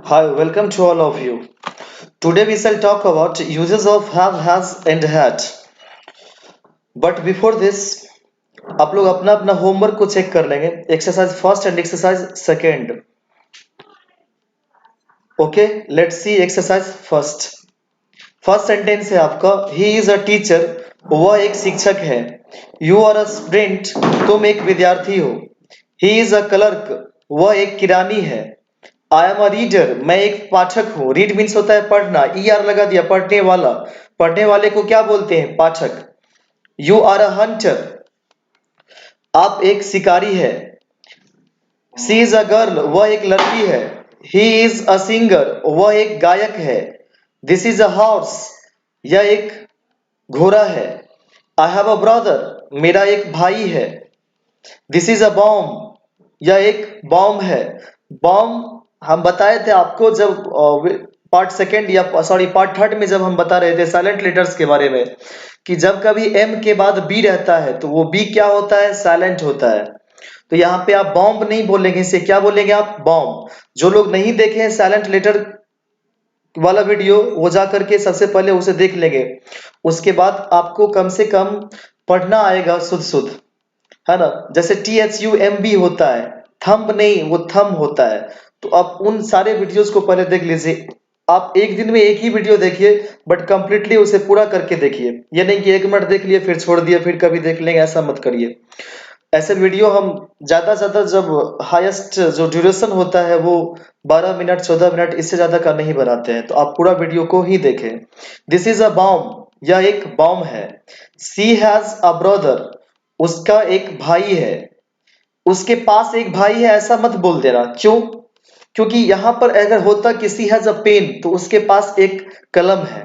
Hi, welcome to all of you. Today we shall talk about uses of have, has and had. But before this, आप लोग अपना अपना homework को check कर लेंगे exercise first and exercise second. Okay, let's see exercise first. First sentence है आपका ही is a teacher. वह एक शिक्षक है. You are a student. तुम एक विद्यार्थी हो. He is a clerk. वह एक किरानी है. I am a reader. मैं एक पाठक हूँ. रीड मीन्स होता है पढ़ना. ई आर लगा दिया, पढ़ने वाला. पढ़ने वाले को क्या बोलते हैं? पाठक. You are a hunter. आप एक शिकारी है. She is a girl. वह एक लड़की है. He is a singer. वह एक गायक है. This is a horse. यह एक घोड़ा है. I have a brother. मेरा एक भाई है. This is a bomb. यह एक बॉम्ब है. बॉम्ब हम बताए थे आपको जब पार्ट सेकेंड या सॉरी पार्ट थर्ड में जब हम बता रहे थे साइलेंट लेटर्स के बारे में कि जब कभी एम के बाद बी रहता है तो वो बी क्या होता है? साइलेंट होता है. तो यहाँ पे आप बॉम्ब नहीं बोलेंगे, इसे क्या बोलेंगे आप? बॉम्ब. जो लोग नहीं देखे हैं साइलेंट लेटर वाला वीडियो वो जा करके सबसे पहले उसे देख लेंगे. उसके बाद आपको कम से कम पढ़ना आएगा शुद्ध शुद्ध, है ना? जैसे THUMB होता है, थंब नहीं, वो थम होता है. तो आप उन सारे वीडियोस को पहले देख लीजिए. आप एक दिन में एक ही वीडियो देखिए, बट कंप्लीटली उसे पूरा करके देखिए. ये नहीं कि 1 मिनट देख लिए फिर छोड़ दिया फिर कभी देख लेंगे, ऐसा मत करिए. ऐसे वीडियो हम ज्यादा ज्यादा जब हाईएस्ट जो ड्यूरेशन होता है वो 12 मिनट 14 मिनट इससे ज्यादा का नहीं बनाते हैं. तो आप पूरा वीडियो को ही देखें. This is a bomb. यह एक बॉम्ब है. She has a brother. उसका एक भाई है. उसके पास एक भाई है ऐसा मत बोल देना. क्यों? क्योंकि यहां पर अगर होता कि सी हैज अ पेन तो उसके पास एक कलम है.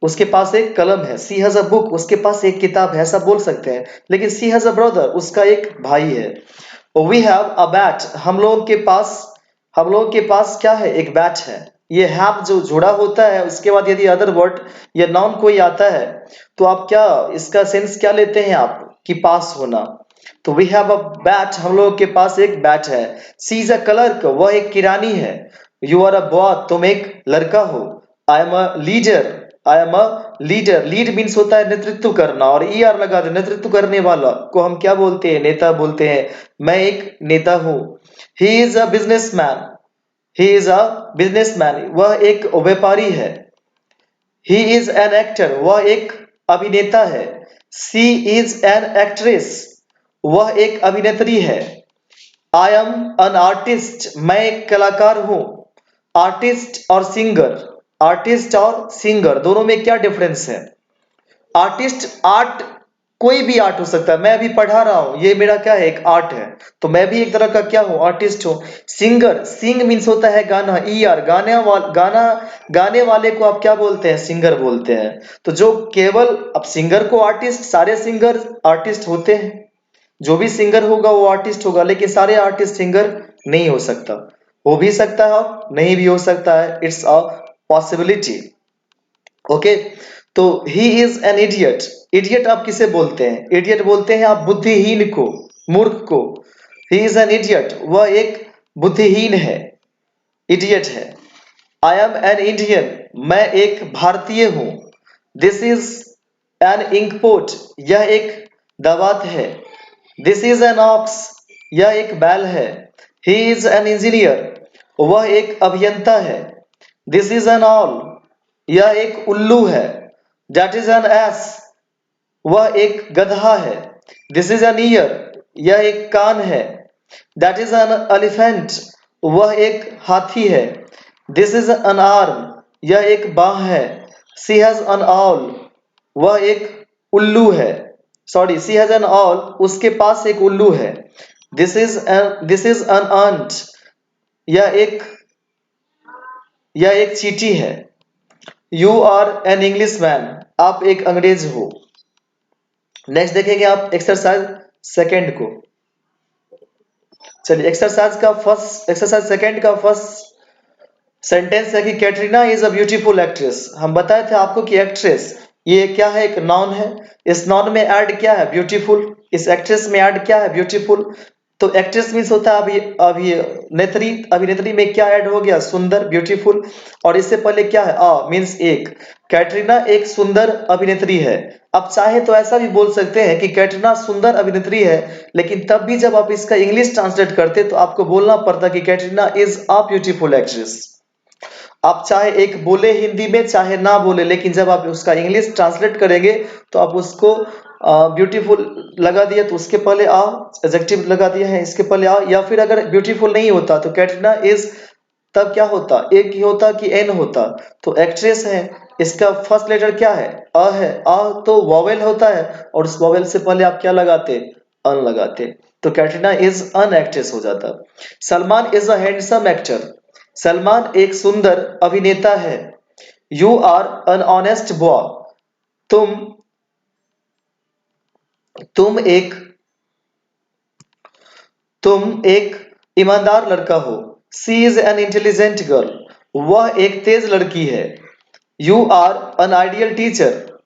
उसके पास एक कलम है. She has a book. उसके पास एक किताब है, ऐसा बोल सकते हैं. लेकिन सी हैज अ ब्रदर. उसका एक भाई है. We have a bat. हम लोगों के पास क्या है? एक बैट है. ये हैव जो जुड़ा होता है उसके बाद यदि अदर वर्ड या नाउन कोई आता है तो आप क्या इसका सेंस क्या लेते हैं आप? कि पास होना. तो वी हैव अ बैट. हम लोगों के पास एक बैट है. She is a clerk. वह एक किरानी है. You are a boy. तुम एक लड़का हो. I am a leader. I am a leader. Lead means होता है नेतृत्व करना और ई आर लगा दे. नेतृत्व करने वाला को हम क्या बोलते हैं? नेता बोलते हैं. मैं एक नेता हूं. ही is a businessman. He is a businessman. वह एक व्यापारी है. He is an actor. वह एक अभिनेता है. She is an actress. वह एक अभिनेत्री है. I am an artist. मैं एक कलाकार हूं. आर्टिस्ट और सिंगर. आर्टिस्ट और सिंगर दोनों में क्या डिफरेंस है? आर्टिस्ट आर्ट कोई भी आर्ट हो सकता है. मैं अभी पढ़ा रहा हूं, ये मेरा क्या है? एक आर्ट है. तो मैं भी एक तरह का क्या हूं? आर्टिस्ट हूं. सिंगर. सिंग मीन्स होता है गाना. ई आर गाने वाले को आप क्या बोलते हैं? सिंगर बोलते हैं. तो जो केवल अब सिंगर को आर्टिस्ट, सारे सिंगर आर्टिस्ट होते हैं. जो भी सिंगर होगा वो आर्टिस्ट होगा, लेकिन सारे आर्टिस्ट सिंगर नहीं हो सकता. हो भी सकता है और नहीं भी हो सकता है. It's a possibility. ओके. तो ही इज एन इडियट. इडियट आप किसे बोलते हैं? इडियट बोलते हैं आप बुद्धिहीन को, मूर्ख को. He is an idiot. वह एक बुद्धिहीन है, इडियट है. I am an Indian. मैं एक भारतीय हूं. This is an inkpot. यह एक दावात है. This is an ox. यह एक बैल है. He is an engineer. वह एक अभियंता है. This is an owl. यह एक उल्लू है. That is an ass. वह एक गधा है. This is an ear. यह एक कान है. That is an elephant. वह एक हाथी है. This is an arm. यह एक बाह है. She has an owl. वह एक उल्लू है. Sorry, she has an owl. उसके पास एक उल्लू है. This is an ant. यह एक चींटी है. You are an English man. आप एक अंग्रेज हो. नेक्स्ट देखेंगे आप एक्सरसाइज सेकेंड को. चलिए, एक्सरसाइज सेकेंड का फर्स्ट सेंटेंस है कि Katrina is a beautiful actress. हम बताए थे आपको कि एक्ट्रेस ये क्या है? एक नाउन है. इस नाउन में ऐड क्या है? ब्यूटीफुल. इस एक्ट्रेस में ऐड क्या है? ब्यूटीफुल. तो एक्ट्रेस मीन्स होता है अभिनेत्री। अभिनेत्री में क्या ऐड हो गया? सुंदर, ब्यूटीफुल। और इससे पहले क्या है? मीन्स एक। कैटरीना एक सुंदर अभिनेत्री है। अब चाहे तो ऐसा भी बोल सकते हैं कि कैटरीना सुंदर अभिनेत्री है, लेकिन तब भी जब आप इसका इंग्लिश ट्रांसलेट करते तो आपको बोलना पड़ता कि Katrina is a beautiful actress. आप चाहे एक बोले हिंदी में चाहे ना बोले, लेकिन जब आप उसका इंग्लिश ट्रांसलेट करेंगे तो आप उसको ब्यूटीफुल लगा दिया तो उसके पहले आ, एडजेक्टिव लगा दिया है इसके पहले आ, या फिर अगर ब्यूटीफुल नहीं होता तो कैटरीना इज, तब क्या होता? एक ही होता कि एन होता? तो एक्ट्रेस है, इसका फर्स्ट लेटर क्या है? अ है। अ तो वॉवेल होता है और उस वॉवेल से पहले आप क्या लगाते? अन लगाते। तो कैटरीना इज अन एक्ट्रेस हो जाता। Salman is a handsome actor. Salman एक सुंदर अभिनेता है। You are an honest boy. तुम तुम एक तुम एक ईमानदार लड़का हो। She is an intelligent girl. वह एक तेज लड़की है। You are an ideal teacher.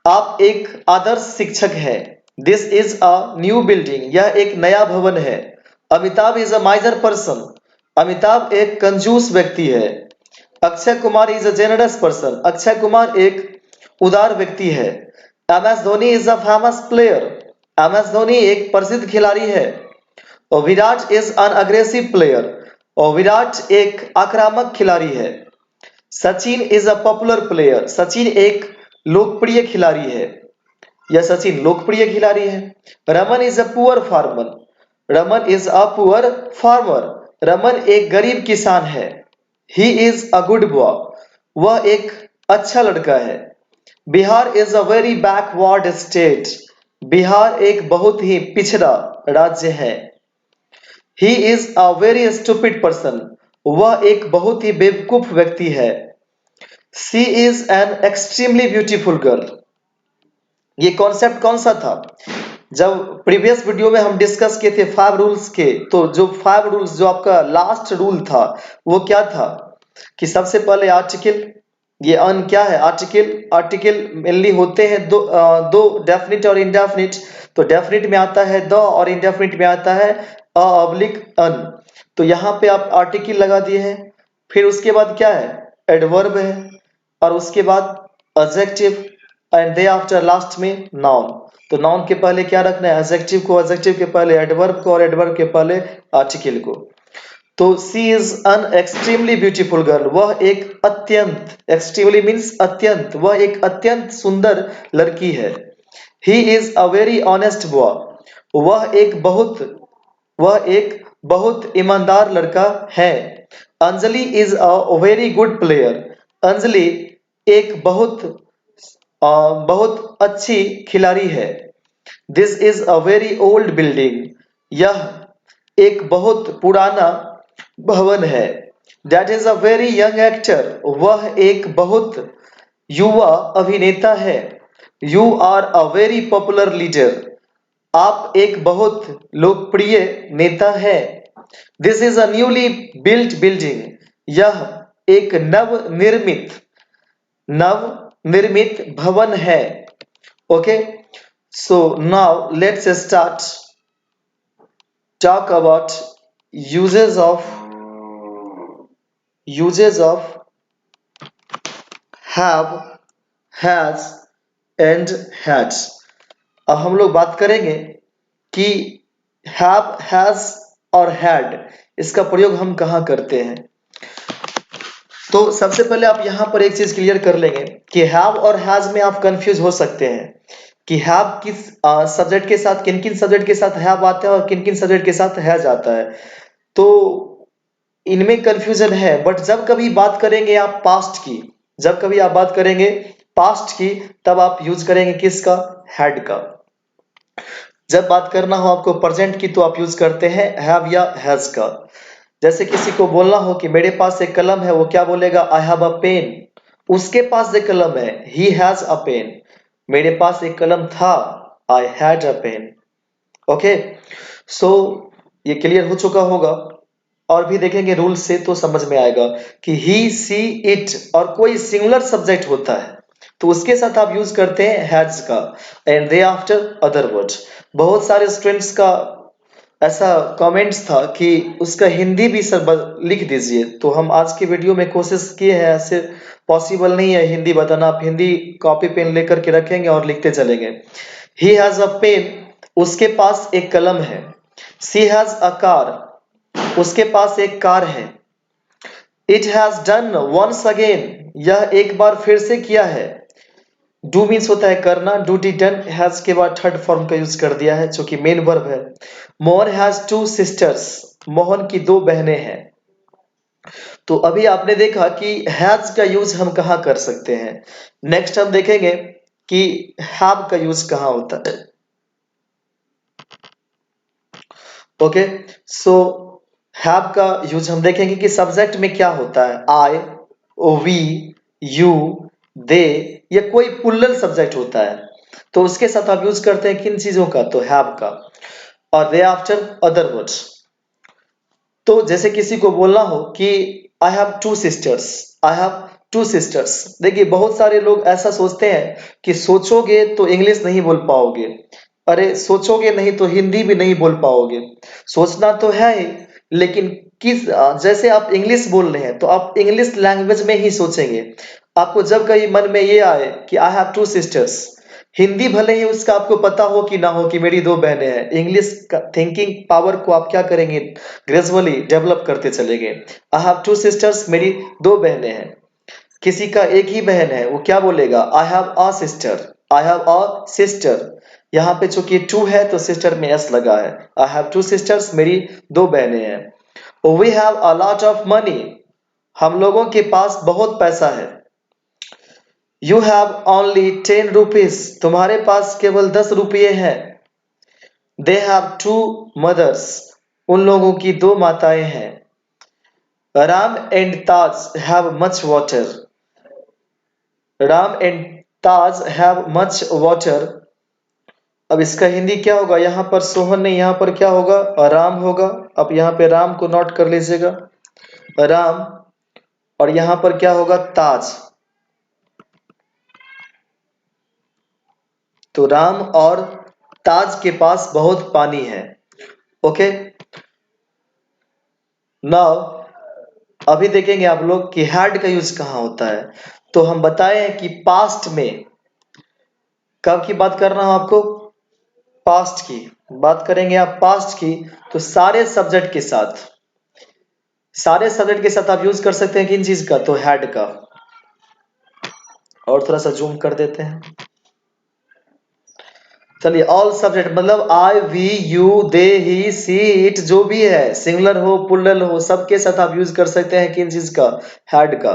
आप एक आदर्श शिक्षक हैं। This is a new building. यह एक नया भवन है। Amitabh is a miser person. Amitabh एक कंजूस व्यक्ति है। Akshay Kumar is a generous person. Akshay Kumar एक उदार व्यक्ति है। M S Dhoni is a famous player. M S Dhoni एक प्रसिद्ध खिलाड़ी है। और Virat is an aggressive player. और विराट एक आक्रामक खिलाड़ी है। Sachin is a popular player. Sachin एक लोकप्रिय खिलाड़ी है या सचिन लोकप्रिय खिलाड़ी है। Raman is a poor farmer. Raman is a poor farmer. Raman एक गरीब किसान है। He is a good boy. वह एक अच्छा लड़का है। Bihar is a very backward state. Bihar एक बहुत ही पिछड़ा राज्य है। He is a very stupid person. वह एक बहुत ही बेवकूफ व्यक्ति है। She is an extremely beautiful girl. ये कॉन्सेप्ट कौन सा था? जब प्रीवियस वीडियो में हम डिस्कस किए थे 5 रूल्स के, तो जो 5 रूल्स, जो आपका लास्ट रूल था वो क्या था? कि सबसे पहले आर्टिकल, ये अन क्या है? आर्टिकल। आर्टिकल मेनली होते हैं दो डेफिनिट और इंडेफिनिट। तो डेफिनिट में आता है द और इंडेफिनिट में आता है अ ऑब्लिक अन। तो यहाँ पे आप आर्टिकल लगा दिए हैं। फिर उसके बाद क्या है? एडवर्ब है। और उसके बाद adjective and they after last में नाउन। तो नाउन के पहले क्या रखना है? एडजेक्टिव को, एडजेक्टिव के पहले एडवर्ब को और एडवर्ब के पहले आर्टिकल को। तो she is an extremely beautiful girl. वह एक अत्यंत, एक्सट्रीमली मीन्स अत्यंत, वह एक अत्यंत सुंदर लड़की है। He is a very honest boy. वह एक बहुत ईमानदार लड़का है। Anjali is a very good player. Anjali एक बहुत अच्छी खिलाड़ी है। This is a very old building. यह एक बहुत पुराना भवन है। That is a very young actor. वह एक बहुत युवा अभिनेता है। You are a very popular leader. आप एक बहुत लोकप्रिय नेता है। This is a newly built building. यह एक नवनिर्मित भवन है। Okay, so now let's start talk about uses of have, has and had। अब हम लोग बात करेंगे कि have, has और had इसका प्रयोग हम कहाँ करते हैं। तो सबसे पहले आप यहाँ पर एक चीज क्लियर कर लेंगे कि have और has में आप कंफ्यूज हो सकते हैं कि have किस सब्जेक्ट के साथ, किन किन सब्जेक्ट के साथ have आता है और किन किन सब्जेक्ट के साथ has आता है। तो इनमें कंफ्यूजन है। बट जब कभी बात करेंगे आप पास्ट की, जब कभी आप बात करेंगे पास्ट की, तब आप यूज करेंगे किसका? हैड का। जब बात करना हो आपको प्रेजेंट की, तो आप यूज करते हैं हैव या हैज का। जैसे किसी को बोलना हो कि मेरे पास एक कलम है, वो क्या बोलेगा? I have a pen. उसके पास एक कलम है, ही हैज अ पेन। मेरे पास एक कलम था, I had a pen. Okay, so ये क्लियर हो चुका होगा। और भी देखेंगे रूल से तो समझ में आएगा कि ही, सी, इट और कोई सिंगुलर सब्जेक्ट होता है तो उसके साथ आप यूज करते हैं हैज का and they after other words. बहुत सारे स्टूडेंट्स का ऐसा कमेंट्स था कि उसका हिंदी भी सर लिख दीजिए, तो हम आज की वीडियो में कोशिश किए हैं, ऐसे पॉसिबल नहीं है हिंदी बताना। आप हिंदी कॉपी पेन लेकर के रखेंगे और लिखते चलेंगे। ही हैज अ पेन, उसके पास एक कलम है। शी हैज अ कार, उसके पास एक कार है। It has done once again, यह एक बार फिर से किया है। डू मीन्स होता है करना, डू डी डन, हैज के बाद थर्ड फॉर्म का यूज कर दिया है जो कि मेन वर्ब है। Mohan has two sisters, Mohan की दो बहनें हैं। तो अभी आपने देखा कि हैज का यूज हम कहाँ कर सकते हैं। नेक्स्ट हम देखेंगे कि हैव का यूज कहाँ होता है। ओके, सो हैव का यूज हम देखेंगे कि सब्जेक्ट में क्या होता है। आई, वी, यू, दे, या कोई पुल्लल सब्जेक्ट होता है तो उसके साथ आप यूज करते हैं किन चीजों का, तो हैव का। और दे आफ्टर अदर वर्ड्स। तो जैसे किसी को बोलना हो कि I have two sisters, I have two sisters. देखिए बहुत सारे लोग ऐसा सोचते हैं कि सोचोगे तो इंग्लिश नहीं बोल पाओगे। अरे सोचोगे नहीं तो हिंदी भी नहीं बोल पाओगे। सोचना तो है ही, लेकिन जैसे आप इंग्लिश बोल रहे हैं तो आप इंग्लिश लैंग्वेज में ही सोचेंगे। आपको जब कभी मन में ये आए कि I have two sisters, Hindi भले ही उसका आपको पता हो कि ना हो कि मेरी दो बहनें हैं, इंग्लिश का थिंकिंग पावर को आप क्या करेंगे, ग्रेजुअली डेवलप करते चलेंगे। आई हैव टू सिस्टर्स, मेरी दो बहनें हैं। किसी का एक ही बहन है, वो क्या बोलेगा, I have a sister, I have a sister. यहाँ पे चूंकि टू है तो सिस्टर में एस लगा है। आई हैव टू सिस्टर्स, मेरी दो बहनें हैं। We have a lot of money, हम लोगों के पास बहुत पैसा है। यू हैव ओनली 10 रुपीज, तुम्हारे पास केवल 10 रुपये हैं। दे हैव टू मदर्स, उन लोगों की दो माताएं हैं। Ram and Taj have much water, Ram and Taj have much water. अब इसका हिंदी क्या होगा, यहाँ पर सोहन नहीं, यहाँ पर क्या होगा, राम होगा। अब यहाँ पे राम को नोट कर लीजिएगा, राम। और यहाँ पर क्या होगा, ताज। तो राम और ताज के पास बहुत पानी है। ओके, नाउ अभी देखेंगे आप लोग कि हैड का यूज कहाँ होता है। तो हम बताए हैं कि पास्ट में, कब की बात कर रहा हूं आपको, पास्ट की बात करेंगे आप, पास्ट की। तो सारे सब्जेक्ट के साथ आप यूज कर सकते हैं किन चीज का, तो हैड का। और थोड़ा सा जूम कर देते हैं। चलिए, ऑल सब्जेक्ट मतलब I, we, you, they, he, she, it, जो भी है, सिंगुलर हो प्लूरल हो, सबके साथ आप यूज कर सकते हैं किन चीज का, हैड का।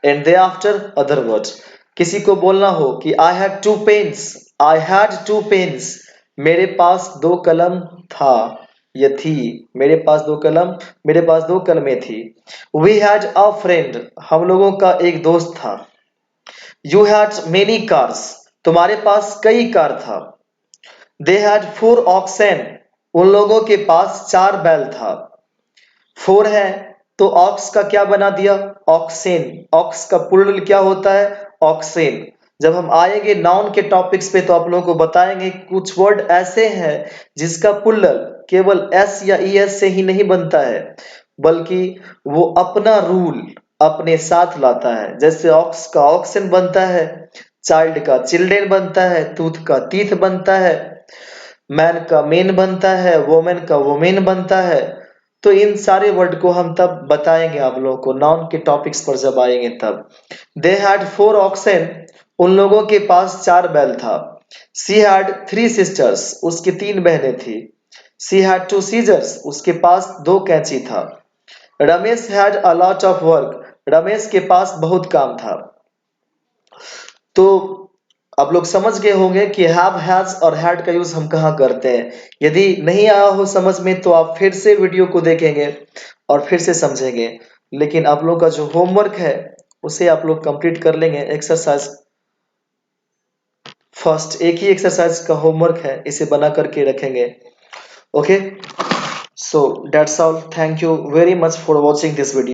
And they after other words. किसी को बोलना हो कि I had two pens, I had two pens, मेरे पास दो कलम था या थी, मेरे पास दो कलम, मेरे पास दो कलमें थी। वी हैड अ फ्रेंड, हम लोगों का एक दोस्त था। यू हैड मेनी कार्स, तुम्हारे पास कई कार था। दे हैड 4 oxen, उन लोगों के पास 4 बैल था। 4 है तो ऑक्स का क्या बना दिया, ऑक्सेन। ऑक्स का प्लूरल क्या होता है, ऑक्सेन। जब हम आएंगे नाउन के टॉपिक्स पे तो आप लोगों को बताएंगे कुछ वर्ड ऐसे हैं जिसका प्लूरल केवल एस या ई एस से ही नहीं बनता है, बल्कि वो अपना रूल अपने साथ लाता है। जैसे ऑक्स का ऑक्सेन बनता है, चाइल्ड का चिल्ड्रेन बनता है, टूथ का टीथ बनता है, मैन का मेन बनता है, वोमेन का वोमेन बनता है। तो इन सारे वर्ड को हम तब बताएंगे आप लोगों को नाउन के टॉपिक्स पर जब आएंगे तब। दे हैड 4 oxen, उन लोगों के पास 4 बैल था। सी हैड 3 sisters, उसकी 3 बहनें थी। सी हैड 2 scissors, उसके पास 2 कैंची था। Ramesh had a lot of work, Ramesh के पास बहुत काम था। तो आप लोग समझ गए होंगे कि हैव, हैज और हैड का यूज हम कहाँ करते हैं। यदि नहीं आया हो समझ में तो आप फिर से वीडियो को देखेंगे और फिर से समझेंगे। लेकिन आप लोग का जो होमवर्क है उसे आप लोग कंप्लीट कर लेंगे। एक्सरसाइज फर्स्ट, एक ही एक्सरसाइज का होमवर्क है, इसे बना करके रखेंगे। Okay, so that's all, thank you very much for watching this video.